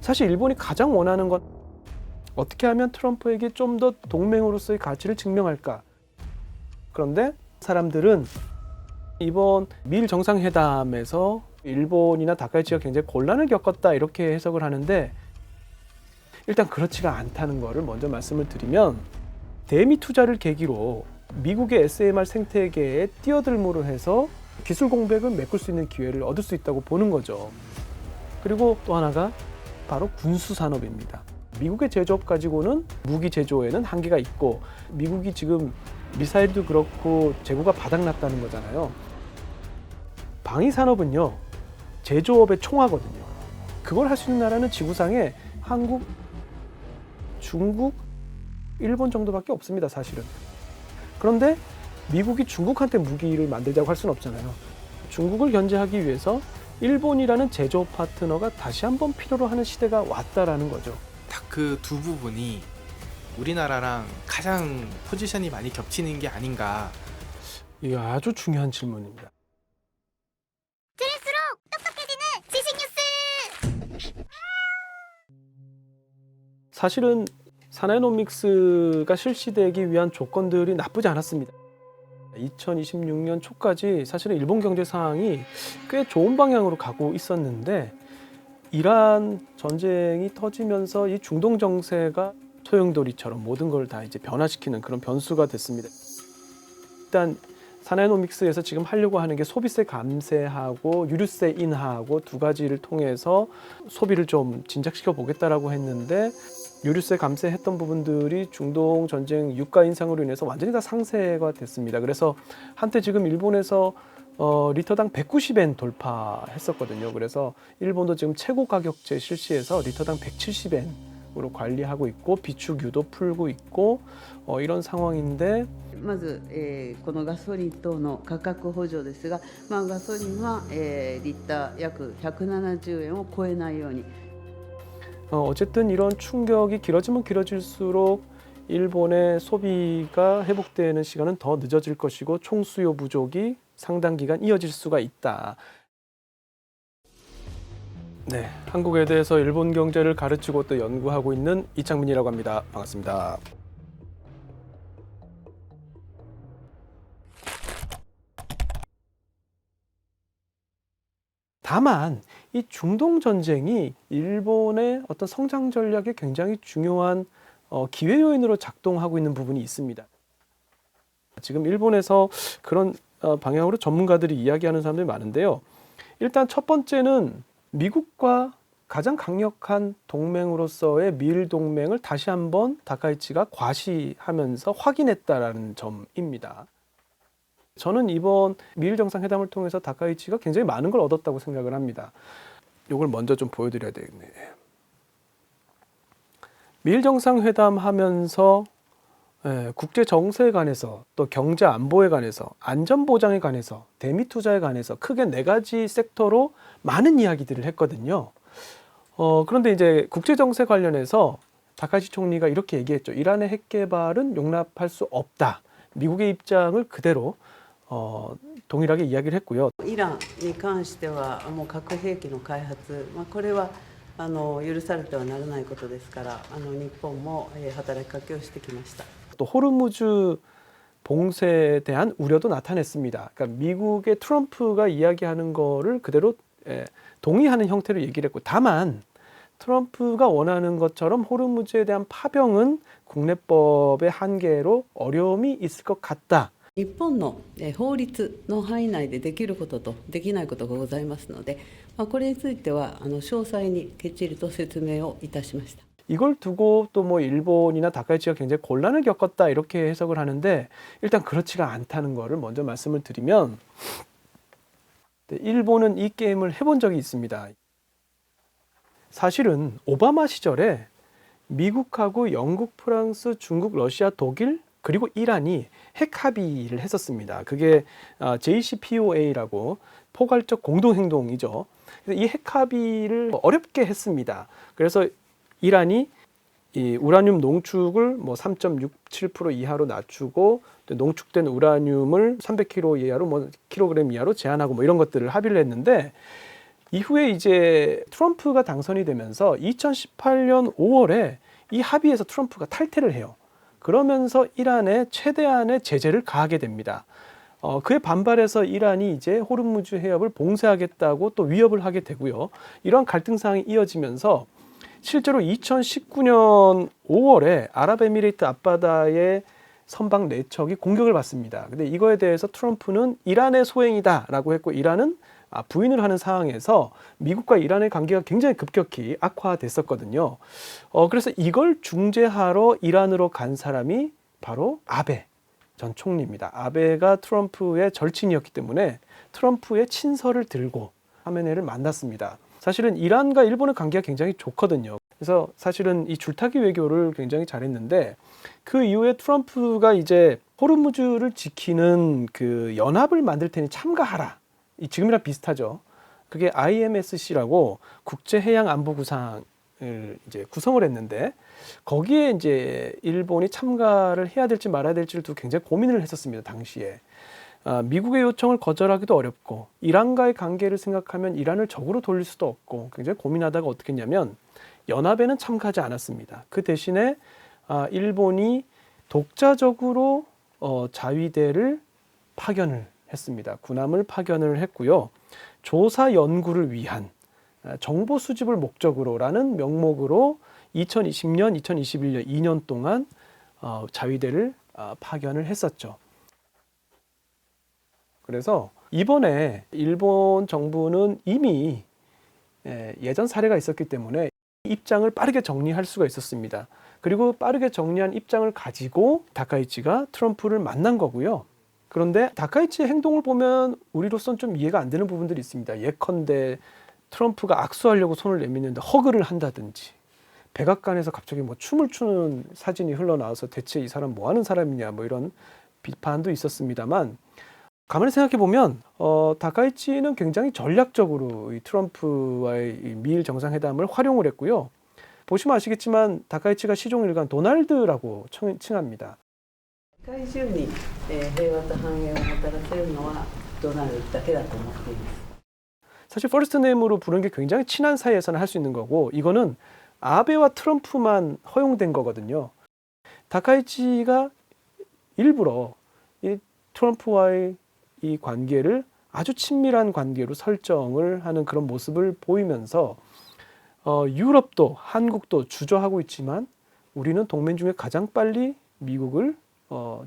사실 일본이 가장 원하는 건 어떻게 하면 트럼프에게 좀 더 동맹으로서의 가치를 증명할까. 그런데 사람들은 이번 미일 정상회담에서 일본이나 다카이치가 굉장히 곤란을 겪었다 이렇게 해석을 하는데, 일단 그렇지가 않다는 것을 먼저 말씀을 드리면, 대미 투자를 계기로 미국의 SMR 생태계에 뛰어들므로 해서 기술 공백을 메꿀 수 있는 기회를 얻을 수 있다고 보는 거죠. 그리고 또 하나가 바로 군수 산업입니다. 미국의 제조업 가지고는 무기 제조에는 한계가 있고, 미국이 지금 미사일도 그렇고 재고가 바닥났다는 거잖아요. 방위 산업은요, 제조업의 총화거든요. 그걸 할 수 있는 나라는 지구상에 한국, 중국, 일본 정도밖에 없습니다, 사실은. 그런데 미국이 중국한테 무기를 만들자고 할 수는 없잖아요. 중국을 견제하기 위해서 일본이라는 제조업 파트너가 다시 한번 필요로 하는 시대가 왔다라는 거죠. 딱 그 두 부분이 우리나라랑 가장 포지션이 많이 겹치는 게 아닌가. 이게 아주 중요한 질문입니다. 사실은 사나이노믹스가 실시되기 위한 조건들이 나쁘지 않았습니다. 2026년 초까지 사실은 일본 경제 상황이 꽤 좋은 방향으로 가고 있었는데, 이란 전쟁이 터지면서 이 중동 정세가 소용돌이처럼 모든 걸 다 이제 변화시키는 그런 변수가 됐습니다. 일단 사나이노믹스에서 지금 하려고 하는 게 소비세 감세하고 유류세 인하하고 두 가지를 통해서 소비를 좀 진작시켜 보겠다라고 했는데, 유류세 감세했던 부분들이 중동 전쟁 유가 인상으로 인해서 완전히 다 상쇄가 됐습니다. 그래서 한때 지금 일본에서 리터당 190엔 돌파했었거든요. 그래서 일본도 지금 최고 가격제 실시해서 리터당 170엔으로 관리하고 있고, 비축유도 풀고 있고, 이런 상황인데, まず、このガソリン等の価格補助ですが、ガソリンは、リッター約170円を超えないように 어쨌든 이런 충격이 길어지면 길어질수록 일본의 소비가 회복되는 시간은 더 늦어질 것이고, 총수요 부족이 상당 기간 이어질 수가 있다. 네, 한국에 대해서 일본 경제를 가르치고 또 연구하고 있는 이창민이라고 합니다. 반갑습니다. 다만 이 중동 전쟁이 일본의 어떤 성장 전략에 굉장히 중요한 기회 요인으로 작동하고 있는 부분이 있습니다. 지금 일본에서 그런 방향으로 전문가들이 이야기하는 사람들이 많은데요. 일단 첫 번째는 미국과 가장 강력한 동맹으로서의 미일 동맹을 다시 한번 다카이치가 과시하면서 확인했다라는 점입니다. 저는 이번 미일 정상회담을 통해서 다카이치가 굉장히 많은 걸 얻었다고 생각을 합니다. 이걸 먼저 좀 보여드려야 되겠네. 미일 정상회담 하면서 국제 정세에 관해서, 또 경제 안보에 관해서, 안전 보장에 관해서, 대미 투자에 관해서 크게 4가지 섹터로 많은 이야기들을 했거든요. 그런데 이제 국제 정세 관련해서 다카이치 총리가 이렇게 얘기했죠. 이란의 핵 개발은 용납할 수 없다. 미국의 입장을 그대로 동일하게 이야기를 했고요. イランに関してはもう核兵器の開発、これは許されてはならないことですから、日本も働きかけをしてきました。 또 호르무즈 봉쇄에 대한 우려도 나타냈습니다. 그러니까 미국의 트럼프가 이야기하는 거를 그대로 동의하는 형태로 얘기를 했고, 다만 트럼프가 원하는 것처럼 호르무즈에 대한 파병은 국내법의 한계로 어려움이 있을 것 같다. 日本の法律の範囲内でできることとできないことがございますので、これについては詳細にきっちりと説明をいたしました。 이걸 두고 또 뭐 일본이나 다카이치가 굉장히 곤란을 겪었다 이렇게 해석을 하는데, 일단 그렇지가 않다는 거를 먼저 말씀을 드리면, 일본은 이 게임을 해본 적이 있습니다. 사실은 오바마 시절에 미국하고 영국, 프랑스, 중국, 러시아, 독일 그리고 이란이 핵 합의를 했었습니다. 그게 JCPOA라고 포괄적 공동행동이죠. 이 핵 합의를 어렵게 했습니다. 그래서 이란이 이 우라늄 농축을 뭐 3.67% 이하로 낮추고, 또 농축된 우라늄을 300kg 이하로 뭐 킬로그램 이하로 제한하고 뭐 이런 것들을 합의를 했는데, 이후에 이제 트럼프가 당선이 되면서 2018년 5월에 이 합의에서 트럼프가 탈퇴를 해요. 그러면서 이란에 최대한의 제재를 가하게 됩니다. 그에 반발해서 이란이 이제 호르무즈 해협을 봉쇄하겠다고 또 위협을 하게 되고요. 이러한 갈등 상황이 이어지면서 실제로 2019년 5월에 아랍에미레이트 앞바다의 선박 4척이 공격을 받습니다. 근데 이거에 대해서 트럼프는 이란의 소행이다라고 했고 이란은 부인을 하는 상황에서 미국과 이란의 관계가 굉장히 급격히 악화됐었거든요. 그래서 이걸 중재하러 이란으로 간 사람이 바로 아베 전 총리입니다. 아베가 트럼프의 절친이었기 때문에 트럼프의 친서를 들고 하메네이를 만났습니다. 사실은 이란과 일본의 관계가 굉장히 좋거든요. 그래서 사실은 이 줄타기 외교를 굉장히 잘했는데 그 이후에 트럼프가 이제 호르무즈를 지키는 그 연합을 만들 테니 참가하라. 지금이랑 비슷하죠. 그게 IMSC라고 국제해양안보구상을 이제 구성을 했는데 거기에 이제 일본이 참가를 해야 될지 말아야 될지를 두고 굉장히 고민을 했었습니다. 당시에. 미국의 요청을 거절하기도 어렵고 이란과의 관계를 생각하면 이란을 적으로 돌릴 수도 없고 굉장히 고민하다가 어떻게 했냐면 연합에는 참가하지 않았습니다. 그 대신에 일본이 독자적으로 자위대를 파견을 했습니다. 군함을 파견을 했고요. 조사 연구를 위한 정보 수집을 목적으로라는 명목으로 2020년, 2021년 2년 동안 자위대를 파견을 했었죠. 그래서 이번에 일본 정부는 이미 예전 사례가 있었기 때문에 입장을 빠르게 정리할 수가 있었습니다. 그리고 빠르게 정리한 입장을 가지고 다카이치가 트럼프를 만난 거고요. 그런데 다카이치의 행동을 보면 우리로서는 좀 이해가 안 되는 부분들이 있습니다. 예컨대 트럼프가 악수하려고 손을 내미는데 허그를 한다든지 백악관에서 갑자기 뭐 춤을 추는 사진이 흘러나와서 대체 이 사람 뭐 하는 사람이냐 뭐 이런 비판도 있었습니다만 가만히 생각해 보면 다카이치는 굉장히 전략적으로 이 트럼프와의 이 미일 정상회담을 활용을 했고요. 보시면 아시겠지만 다카이치가 시종일관 도날드라고 칭합니다. 世界中に、平和と繁栄をもたらせるのはドナルドだけだと思っています。 사실 퍼스트 네임으로 부르는 게 굉장히 친한 사이에서는 할 수 있는 거고 이거는 아베와 트럼프만 허용된 거거든요. 다카이치가 일부러 이 트럼프와의 이 관계를 아주 친밀한 관계로 설정을 하는 그런 모습을 보이면서 유럽도 한국도 주저하고 있지만 우리는 동맹 중에 가장 빨리 미국을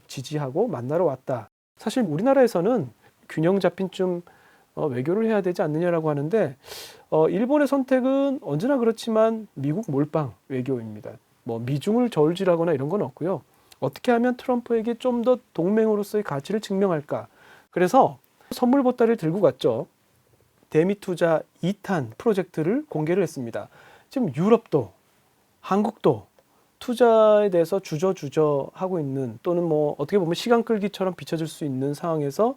지지하고 만나러 왔다. 사실 우리나라에서는 균형 잡힌 좀 외교를 해야 되지 않느냐라고 하는데 일본의 선택은 언제나 그렇지만 미국 몰빵 외교입니다. 뭐 미중을 저울질하거나 이런 건 없고요. 어떻게 하면 트럼프에게 좀 더 동맹으로서의 가치를 증명할까. 그래서 선물 보따리를 들고 갔죠. 대미 투자 2탄 프로젝트를 공개를 했습니다. 지금 유럽도 한국도 투자에 대해서 주저주저 하고 있는 또는 뭐 어떻게 보면 시간 끌기처럼 비춰질 수 있는 상황에서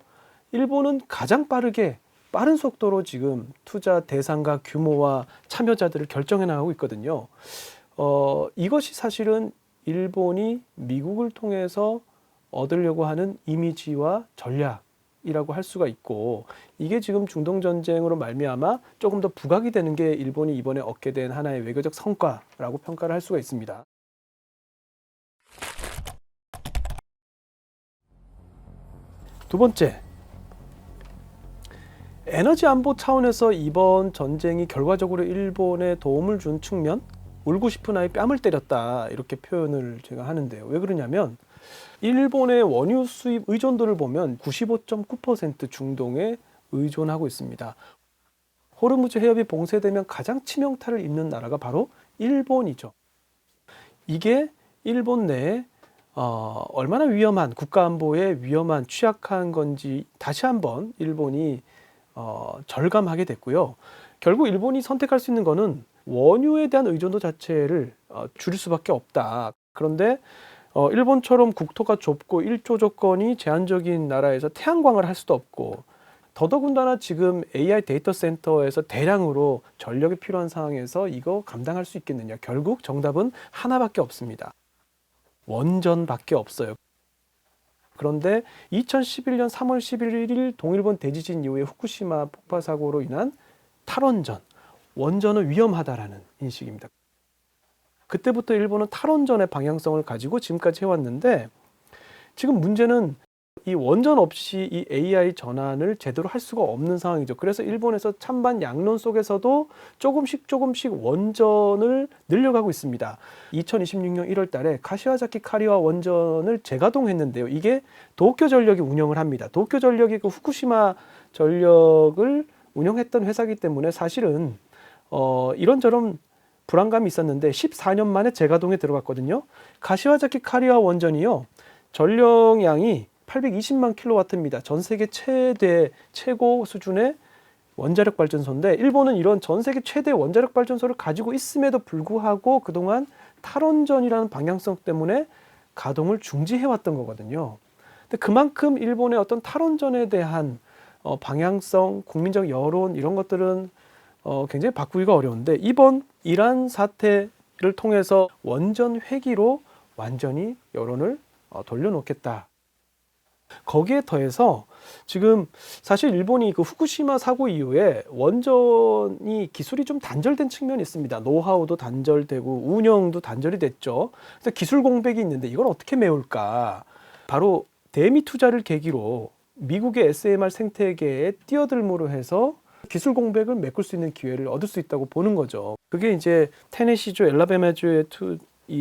일본은 가장 빠른 속도로 지금 투자 대상과 규모와 참여자들을 결정해 나가고 있거든요. 이것이 사실은 일본이 미국을 통해서 얻으려고 하는 이미지와 전략이라고 할 수가 있고 이게 지금 중동 전쟁으로 말미암아 조금 더 부각이 되는 게 일본이 이번에 얻게 된 하나의 외교적 성과라고 평가를 할 수가 있습니다. 두 번째, 에너지 안보 차원에서 이번 전쟁이 결과적으로 일본에 도움을 준 측면, 울고 싶은 아이 뺨을 때렸다 이렇게 표현을 제가 하는데요. 왜 그러냐면 일본의 원유 수입 의존도를 보면 95.9% 중동에 의존하고 있습니다. 호르무즈 해협이 봉쇄되면 가장 치명타를 입는 나라가 바로 일본이죠. 이게 일본 내에 얼마나 위험한 국가안보에 위험한 취약한 건지 다시 한번 일본이 절감하게 됐고요. 결국 일본이 선택할 수 있는 거는 원유에 대한 의존도 자체를 줄일 수밖에 없다. 그런데 일본처럼 국토가 좁고 일조 조건이 제한적인 나라에서 태양광을 할 수도 없고 더더군다나 지금 AI 데이터 센터에서 대량으로 전력이 필요한 상황에서 이거 감당할 수 있겠느냐. 결국 정답은 하나밖에 없습니다. 원전밖에 없어요. 그런데 2011년 3월 11일 동일본 대지진 이후에 후쿠시마 폭파 사고로 인한 탈원전, 원전은 위험하다라는 인식입니다. 그때부터 일본은 탈원전의 방향성을 가지고 지금까지 해왔는데 지금 문제는 이 원전 없이 이 AI 전환을 제대로 할 수가 없는 상황이죠. 그래서 일본에서 찬반 양론 속에서도 조금씩 원전을 늘려가고 있습니다. 2026년 1월 달에 카시와자키 카리와 원전을 재가동했는데요. 이게 도쿄 전력이 운영을 합니다. 도쿄 전력이 그 후쿠시마 전력을 운영했던 회사이기 때문에 사실은 이런저런 불안감이 있었는데 14년 만에 재가동에 들어갔거든요. 가시와자키 카리와 원전이요. 전력량이 820만 킬로와트입니다. 전 세계 최고 수준의 원자력 발전소인데 일본은 이런 전 세계 최대 원자력 발전소를 가지고 있음에도 불구하고 그동안 탈원전이라는 방향성 때문에 가동을 중지해왔던 거거든요. 근데 그만큼 일본의 어떤 탈원전에 대한 방향성, 국민적 여론 이런 것들은 굉장히 바꾸기가 어려운데 이번 이란 사태를 통해서 원전 회기로 완전히 여론을 돌려놓겠다. 거기에 더해서 지금 사실 일본이 그 후쿠시마 사고 이후에 원전이 기술이 좀 단절된 측면이 있습니다. 노하우도 단절되고 운영도 단절이 됐죠. 그래서 기술 공백이 있는데 이걸 어떻게 메울까? 바로 대미 투자를 계기로 미국의 SMR 생태계에 뛰어들므로 해서 기술 공백을 메꿀 수 있는 기회를 얻을 수 있다고 보는 거죠. 그게 이제 테네시주, 엘라베마주에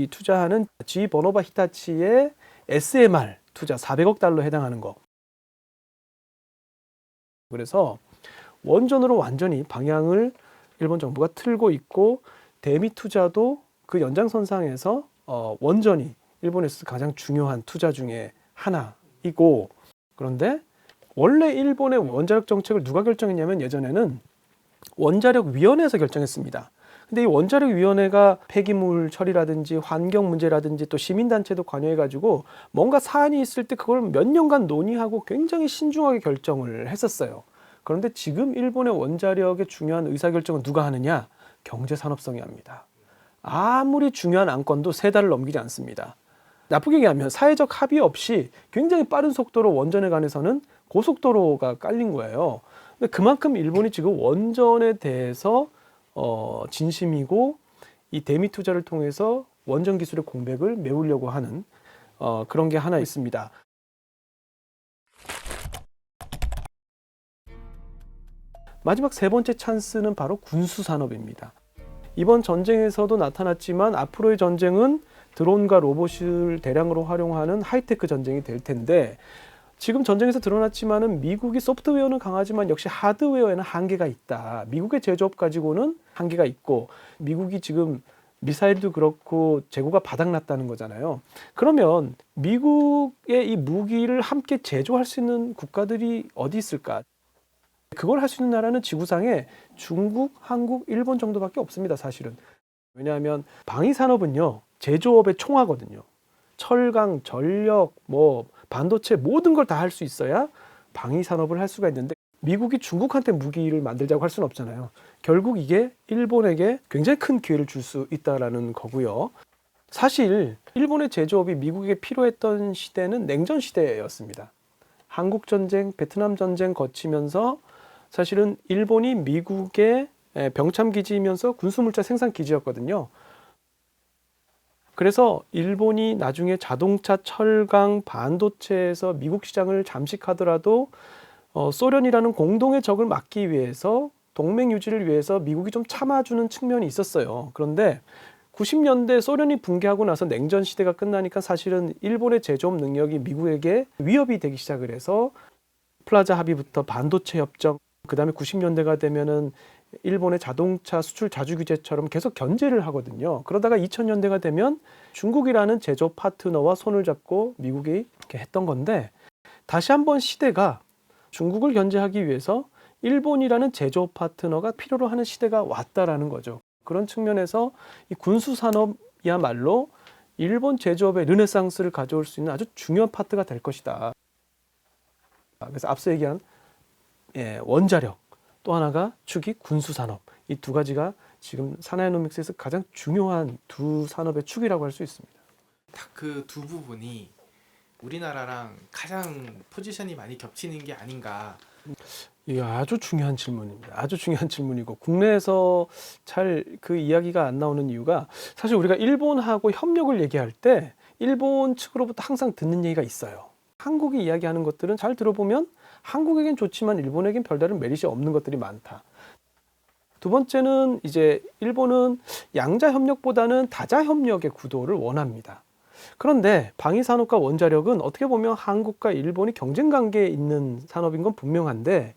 투자하는 G 버노바 히타치의 SMR 투자 400억 달러 해당하는 거. 그래서 원전으로 완전히 방향을 일본 정부가 틀고 있고 대미 투자도 그 연장선상에서 원전이 일본에서 가장 중요한 투자 중에 하나이고 그런데 원래 일본의 원자력 정책을 누가 결정했냐면 예전에는 원자력위원회에서 결정했습니다. 근데 이 원자력위원회가 폐기물 처리라든지 환경 문제라든지 또 시민단체도 관여해가지고 뭔가 사안이 있을 때 그걸 몇 년간 논의하고 굉장히 신중하게 결정을 했었어요. 그런데 지금 일본의 원자력의 중요한 의사결정은 누가 하느냐? 경제산업성이 합니다. 아무리 중요한 안건도 3달을 넘기지 않습니다. 나쁘게 얘기하면 사회적 합의 없이 굉장히 빠른 속도로 원전에 관해서는 고속도로가 깔린 거예요. 근데 그만큼 일본이 지금 원전에 대해서 진심이고 이 대미 투자를 통해서 원전 기술의 공백을 메우려고 하는 그런 게 하나 있습니다. 마지막 세 번째 찬스는 바로 군수 산업입니다. 이번 전쟁에서도 나타났지만 앞으로의 전쟁은 드론과 로봇을 대량으로 활용하는 하이테크 전쟁이 될 텐데 지금 전쟁에서 드러났지만은 미국이 소프트웨어는 강하지만 역시 하드웨어에는 한계가 있다. 미국의 제조업 가지고는 한계가 있고 미국이 지금 미사일도 그렇고 재고가 바닥났다는 거잖아요. 그러면 미국의 이 무기를 함께 제조할 수 있는 국가들이 어디 있을까? 그걸 할 수 있는 나라는 지구상에 중국, 한국, 일본 정도밖에 없습니다, 사실은. 왜냐하면 방위산업은요, 제조업의 총화거든요. 철강, 전력, 반도체 모든 걸 다 할 수 있어야 방위산업을 할 수가 있는데 미국이 중국한테 무기를 만들자고 할 수는 없잖아요. 결국 이게 일본에게 굉장히 큰 기회를 줄 수 있다라는 거고요. 사실 일본의 제조업이 미국에게 필요했던 시대는 냉전 시대였습니다. 한국 전쟁, 베트남 전쟁 거치면서 사실은 일본이 미국의 병참 기지이면서 군수물자 생산 기지였거든요. 그래서 일본이 나중에 자동차, 철강, 반도체에서 미국 시장을 잠식하더라도 소련이라는 공동의 적을 막기 위해서 동맹 유지를 위해서 미국이 좀 참아주는 측면이 있었어요. 그런데 90년대 소련이 붕괴하고 나서 냉전 시대가 끝나니까 사실은 일본의 제조업 능력이 미국에게 위협이 되기 시작을 해서 플라자 합의부터 반도체 협정, 그 다음에 90년대가 되면은 일본의 자동차 수출 자주 규제처럼 계속 견제를 하거든요. 그러다가 2000년대가 되면 중국이라는 제조업 파트너와 손을 잡고 미국이 이렇게 했던 건데 다시 한번 시대가 중국을 견제하기 위해서 일본이라는 제조업 파트너가 필요로 하는 시대가 왔다라는 거죠. 그런 측면에서 이 군수산업이야말로 일본 제조업의 르네상스를 가져올 수 있는 아주 중요한 파트가 될 것이다. 그래서 앞서 얘기한 원자력, 또 하나가 축이 군수산업. 이 두 가지가 지금 사나이노믹스에서 가장 중요한 두 산업의 축이라고 할 수 있습니다. 딱 그 두 부분이 우리나라랑 가장 포지션이 많이 겹치는 게 아닌가. 이게 아주 중요한 질문입니다. 아주 중요한 질문이고 국내에서 잘 그 이야기가 안 나오는 이유가 사실 우리가 일본하고 협력을 얘기할 때 일본 측으로부터 항상 듣는 얘기가 있어요. 한국이 이야기하는 것들은 잘 들어보면 한국에겐 좋지만 일본에겐 별다른 메리트 없는 것들이 많다. 두 번째는 이제 일본은 양자 협력보다는 다자 협력의 구도를 원합니다. 그런데 방위산업과 원자력은 어떻게 보면 한국과 일본이 경쟁 관계에 있는 산업인 건 분명한데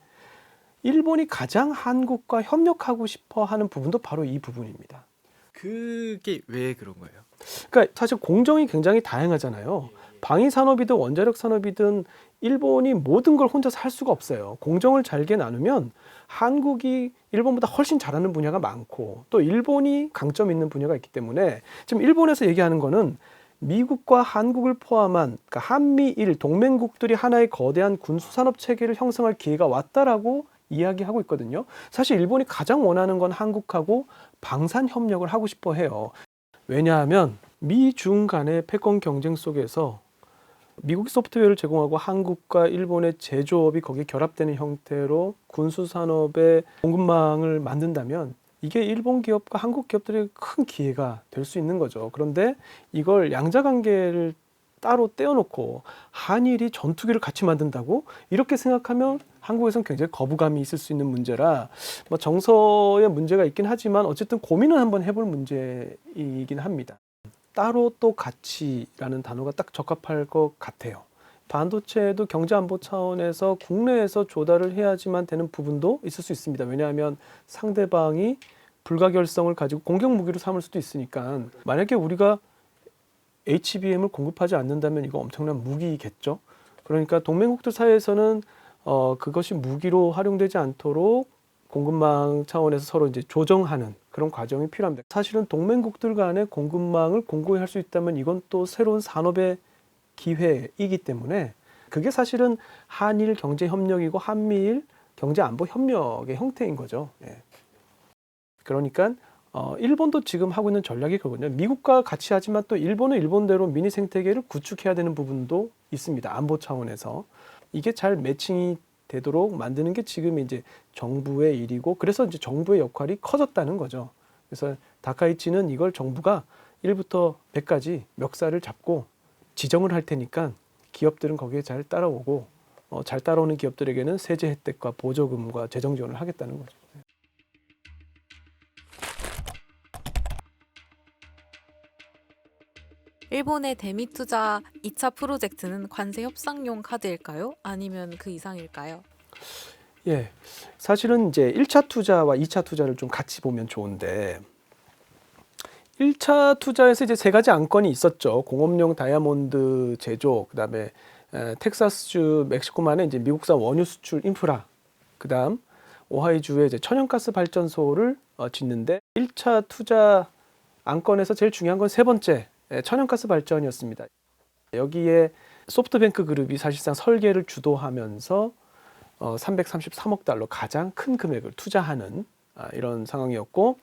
일본이 가장 한국과 협력하고 싶어 하는 부분도 바로 이 부분입니다. 그게 왜 그런 거예요? 그러니까 사실 공정이 굉장히 다양하잖아요. 방위산업이든 원자력 산업이든 일본이 모든 걸 혼자서 할 수가 없어요. 공정을 잘게 나누면 한국이 일본보다 훨씬 잘하는 분야가 많고 또 일본이 강점 있는 분야가 있기 때문에 지금 일본에서 얘기하는 거는 미국과 한국을 포함한 그러니까 한미일 동맹국들이 하나의 거대한 군수산업 체계를 형성할 기회가 왔다라고 이야기하고 있거든요. 사실 일본이 가장 원하는 건 한국하고 방산 협력을 하고 싶어 해요. 왜냐하면 미중 간의 패권 경쟁 속에서 미국 소프트웨어를 제공하고 한국과 일본의 제조업이 거기에 결합되는 형태로 군수산업의 공급망을 만든다면 이게 일본 기업과 한국 기업들의 큰 기회가 될 수 있는 거죠. 그런데 이걸 양자관계를 따로 떼어놓고 한일이 전투기를 같이 만든다고 이렇게 생각하면 한국에서는 굉장히 거부감이 있을 수 있는 문제라 뭐 정서의 문제가 있긴 하지만 어쨌든 고민은 한번 해볼 문제이긴 합니다. 따로 또 가치라는 단어가 딱 적합할 것 같아요. 반도체도 경제안보 차원에서 국내에서 조달을 해야지만 되는 부분도 있을 수 있습니다. 왜냐하면 상대방이 불가결성을 가지고 공격 무기로 삼을 수도 있으니까 만약에 우리가 HBM을 공급하지 않는다면 이거 엄청난 무기겠죠. 그러니까 동맹국들 사이에서는 그것이 무기로 활용되지 않도록 공급망 차원에서 서로 이제 조정하는 그런 과정이 필요합니다. 사실은 동맹국들 간의 공급망을 공고히 할 수 있다면 이건 또 새로운 산업의 기회이기 때문에 그게 사실은 한일 경제 협력이고 한미일 경제 안보 협력의 형태인 거죠. 예. 그러니까 일본도 지금 하고 있는 전략이 그거든요. 미국과 같이 하지만 또 일본은 일본대로 미니 생태계를 구축해야 되는 부분도 있습니다. 안보 차원에서 이게 잘 매칭이 되도록 만드는 게 지금 이제 정부의 일이고 그래서 이제 정부의 역할이 커졌다는 거죠. 그래서 다카이치는 이걸 정부가 1부터 100까지 멱살을 잡고 지정을 할 테니까 기업들은 거기에 잘 따라오고 잘 따라오는 기업들에게는 세제 혜택과 보조금과 재정 지원을 하겠다는 거죠. 일본의 대미 투자 2차 프로젝트는 관세 협상용 카드일까요? 아니면 그 이상일까요? 예, 사실은 이제 1차 투자와 2차 투자를 좀 같이 보면 좋은데 1차 투자에서 이제 세 가지 안건이 있었죠. 공업용 다이아몬드 제조, 그다음에 텍사스주 멕시코만의 이제 미국산 원유 수출 인프라, 그다음 오하이주의 이제 천연가스 발전소를 짓는데 1차 투자 안건에서 제일 중요한 건 세 번째 천연가스 발전이었습니다. 여기에 소프트뱅크 그룹이 사실상 설계를 주도하면서 333억 달러 가장 큰 금액을 투자하는 이런 상황이었고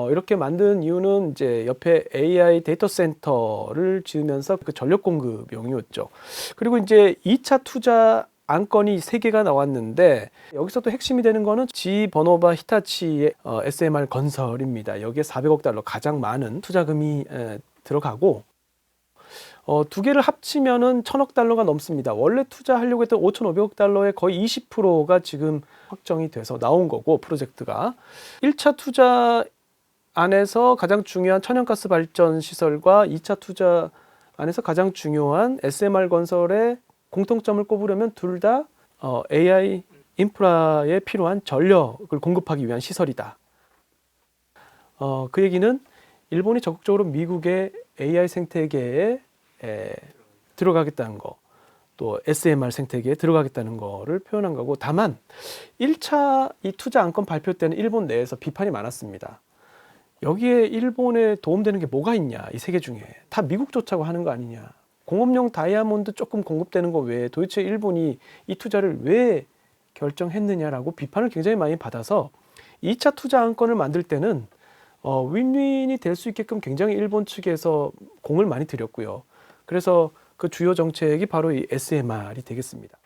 이렇게 만든 이유는 이제 옆에 AI 데이터 센터를 지으면서 그 전력 공급용이었죠. 그리고 이제 2차 투자 안건이 3개가 나왔는데 여기서 또 핵심이 되는 거는 GE 버노바 히타치의 SMR 건설입니다. 여기에 400억 달러 가장 많은 투자금이 들어가고 두 개를 합치면은 1,000억 달러가 넘습니다. 원래 투자하려고 했던 5,500억 달러의 거의 20%가 지금 확정이 돼서 나온 거고 프로젝트가 1차 투자 안에서 가장 중요한 천연가스 발전 시설과 2차 투자 안에서 가장 중요한 SMR 건설의 공통점을 꼽으려면 둘 다 AI 인프라에 필요한 전력을 공급하기 위한 시설이다. 그 얘기는 일본이 적극적으로 미국의 AI 생태계에 들어가겠다는 거, 또 SMR 생태계에 들어가겠다는 거를 표현한 거고, 다만 1차 이 투자 안건 발표 때는 일본 내에서 비판이 많았습니다. 여기에 일본에 도움되는 게 뭐가 있냐, 이 세 개 중에 다 미국 쫓아고 하는 거 아니냐, 공업용 다이아몬드 조금 공급되는 거 외에 도대체 일본이 이 투자를 왜 결정했느냐라고 비판을 굉장히 많이 받아서 2차 투자 안건을 만들 때는 윈윈이 될 수 있게끔 굉장히 일본 측에서 공을 많이 들였고요. 그래서 그 주요 정책이 바로 이 SMR이 되겠습니다.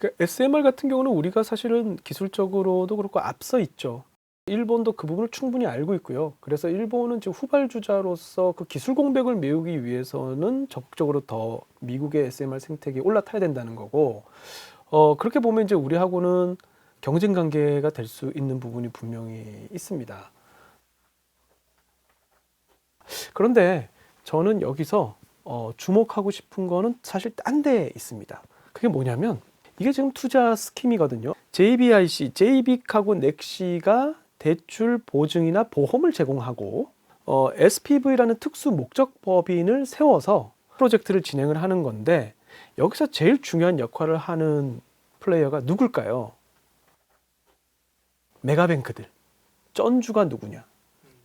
그러니까 SMR 같은 경우는 우리가 사실은 기술적으로도 그렇고 앞서 있죠. 일본도 그 부분을 충분히 알고 있고요. 그래서 일본은 지금 후발주자로서 그 기술 공백을 메우기 위해서는 적극적으로 더 미국의 SMR 생태계에 올라타야 된다는 거고, 그렇게 보면 이제 우리하고는 경쟁 관계가 될 수 있는 부분이 분명히 있습니다. 그런데 저는 여기서 주목하고 싶은 거는 사실 딴 데에 있습니다. 그게 뭐냐면 이게 지금 투자 스킴이거든요. JBIC, JBIC하고 넥시가 대출 보증이나 보험을 제공하고 SPV라는 특수 목적 법인을 세워서 프로젝트를 진행을 하는 건데, 여기서 제일 중요한 역할을 하는 플레이어가 누굴까요? 메가뱅크들. 쩐주가 누구냐?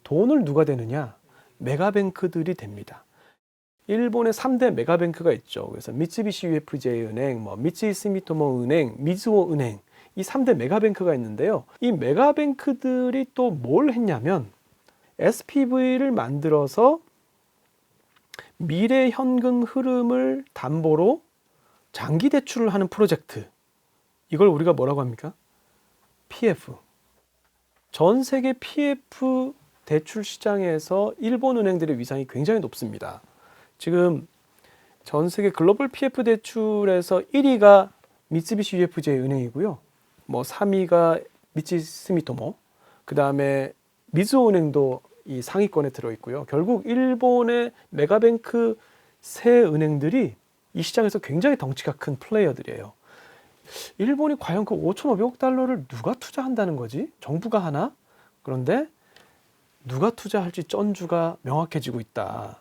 돈을 누가 대느냐? 메가뱅크들이 됩니다. 일본의 3대 메가뱅크가 있죠. 그래서 미쓰비시 UFJ 은행, 미쓰이스미토모 은행, 미즈호 은행, 이 3대 메가뱅크가 있는데요. 이 메가뱅크들이 또 뭘 했냐면 SPV를 만들어서 미래 현금 흐름을 담보로 장기 대출을 하는 프로젝트. 이걸 우리가 뭐라고 합니까? PF. 전 세계 PF 대출 시장에서 일본 은행들의 위상이 굉장히 높습니다. 지금 전 세계 글로벌 PF 대출에서 1위가 미쓰비시 UFJ 은행이고요. 3위가 미쓰이스미토모, 그 다음에 미즈호 은행도 이 상위권에 들어있고요. 결국 일본의 메가뱅크 세 은행들이 이 시장에서 굉장히 덩치가 큰 플레이어들이에요. 일본이 과연 그 5,500억 달러를 누가 투자한다는 거지? 정부가 하나? 그런데 누가 투자할지 쩐주가 명확해지고 있다.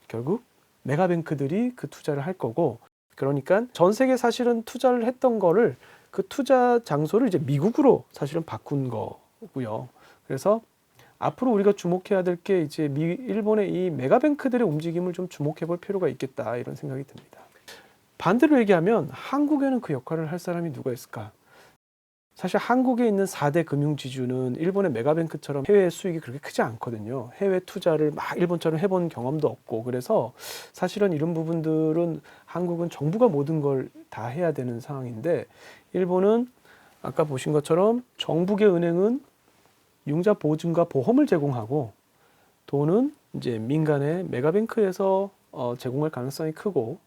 결국 메가뱅크들이 그 투자를 할 거고, 그러니까 전 세계 사실은 투자를 했던 거를 그 투자 장소를 이제 미국으로 사실은 바꾼 거고요. 그래서 앞으로 우리가 주목해야 될 게 이제 일본의 이 메가뱅크들의 움직임을 좀 주목해 볼 필요가 있겠다, 이런 생각이 듭니다. 반대로 얘기하면 한국에는 그 역할을 할 사람이 누가 있을까? 사실 한국에 있는 4대 금융지주는 일본의 메가뱅크처럼 해외 수익이 그렇게 크지 않거든요. 해외 투자를 막 일본처럼 해본 경험도 없고, 그래서 사실은 이런 부분들은 한국은 정부가 모든 걸 다 해야 되는 상황인데, 일본은 아까 보신 것처럼 정부계 은행은 융자 보증과 보험을 제공하고, 돈은 이제 민간의 메가뱅크에서 제공할 가능성이 크고,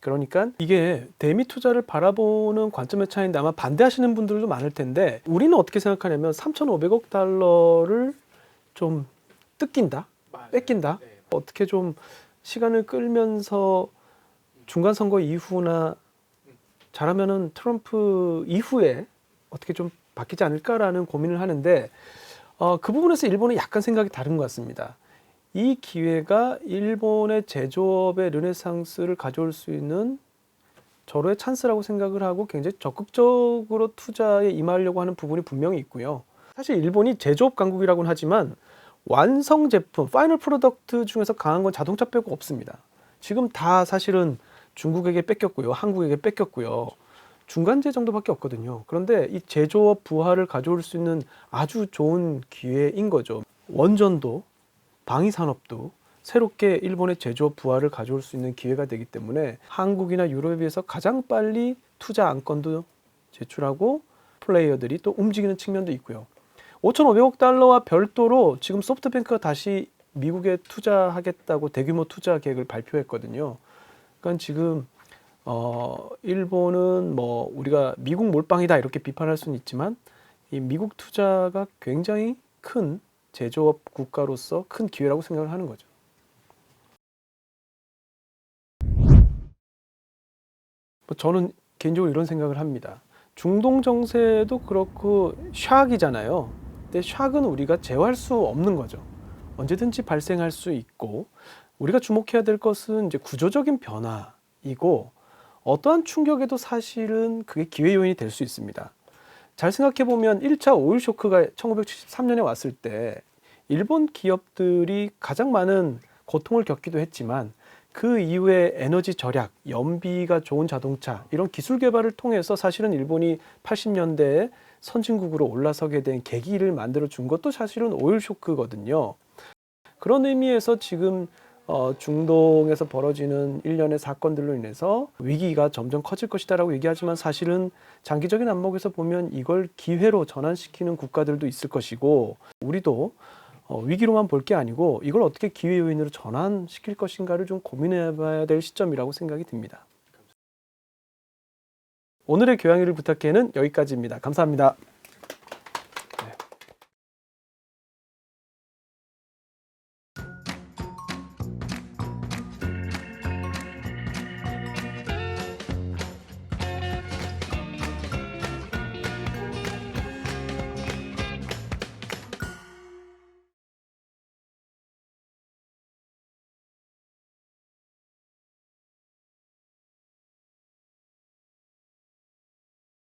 그러니까 이게 대미 투자를 바라보는 관점의 차이인데 아마 반대하시는 분들도 많을 텐데, 우리는 어떻게 생각하냐면 3,500억 달러를 좀 뜯긴다, 뺏긴다, 어떻게 좀 시간을 끌면서 중간 선거 이후나 잘하면은 트럼프 이후에 어떻게 좀 바뀌지 않을까라는 고민을 하는데, 그 부분에서 일본은 약간 생각이 다른 것 같습니다. 이 기회가 일본의 제조업의 르네상스를 가져올 수 있는 절호의 찬스라고 생각을 하고 굉장히 적극적으로 투자에 임하려고 하는 부분이 분명히 있고요. 사실 일본이 제조업 강국이라고는 하지만 완성 제품, 파이널 프로덕트 중에서 강한 건 자동차 빼고 없습니다. 지금 다 사실은 중국에게 뺏겼고요, 한국에게 뺏겼고요. 중간재 정도밖에 없거든요. 그런데 이 제조업 부활을 가져올 수 있는 아주 좋은 기회인 거죠. 원전도 방위산업도 새롭게 일본의 제조업 부활을 가져올 수 있는 기회가 되기 때문에 한국이나 유럽에 비해서 가장 빨리 투자 안건도 제출하고 플레이어들이 또 움직이는 측면도 있고요. 5,500억 달러와 별도로 지금 소프트뱅크가 다시 미국에 투자하겠다고 대규모 투자 계획을 발표했거든요. 그러니까 지금 일본은 우리가 미국 몰빵이다 이렇게 비판할 수는 있지만, 이 미국 투자가 굉장히 큰 제조업 국가로서 큰 기회라고 생각을 하는 거죠. 저는 개인적으로 이런 생각을 합니다. 중동 정세도 그렇고 샥이잖아요. 근데 샥은 우리가 제어할 수 없는 거죠. 언제든지 발생할 수 있고, 우리가 주목해야 될 것은 이제 구조적인 변화이고, 어떠한 충격에도 사실은 그게 기회 요인이 될 수 있습니다. 잘 생각해 보면 1차 오일 쇼크가 1973년에 왔을 때 일본 기업들이 가장 많은 고통을 겪기도 했지만, 그 이후에 에너지 절약, 연비가 좋은 자동차, 이런 기술 개발을 통해서 사실은 일본이 80년대에 선진국으로 올라서게 된 계기를 만들어 준 것도 사실은 오일 쇼크거든요. 그런 의미에서 지금 중동에서 벌어지는 일련의 사건들로 인해서 위기가 점점 커질 것이다라고 얘기하지만 사실은 장기적인 안목에서 보면 이걸 기회로 전환시키는 국가들도 있을 것이고 우리도 위기로만 볼 게 아니고 이걸 어떻게 기회 요인으로 전환시킬 것인가를 좀 고민해봐야 될 시점이라고 생각이 듭니다. 오늘의 교양일을 부탁해는 여기까지입니다. 감사합니다.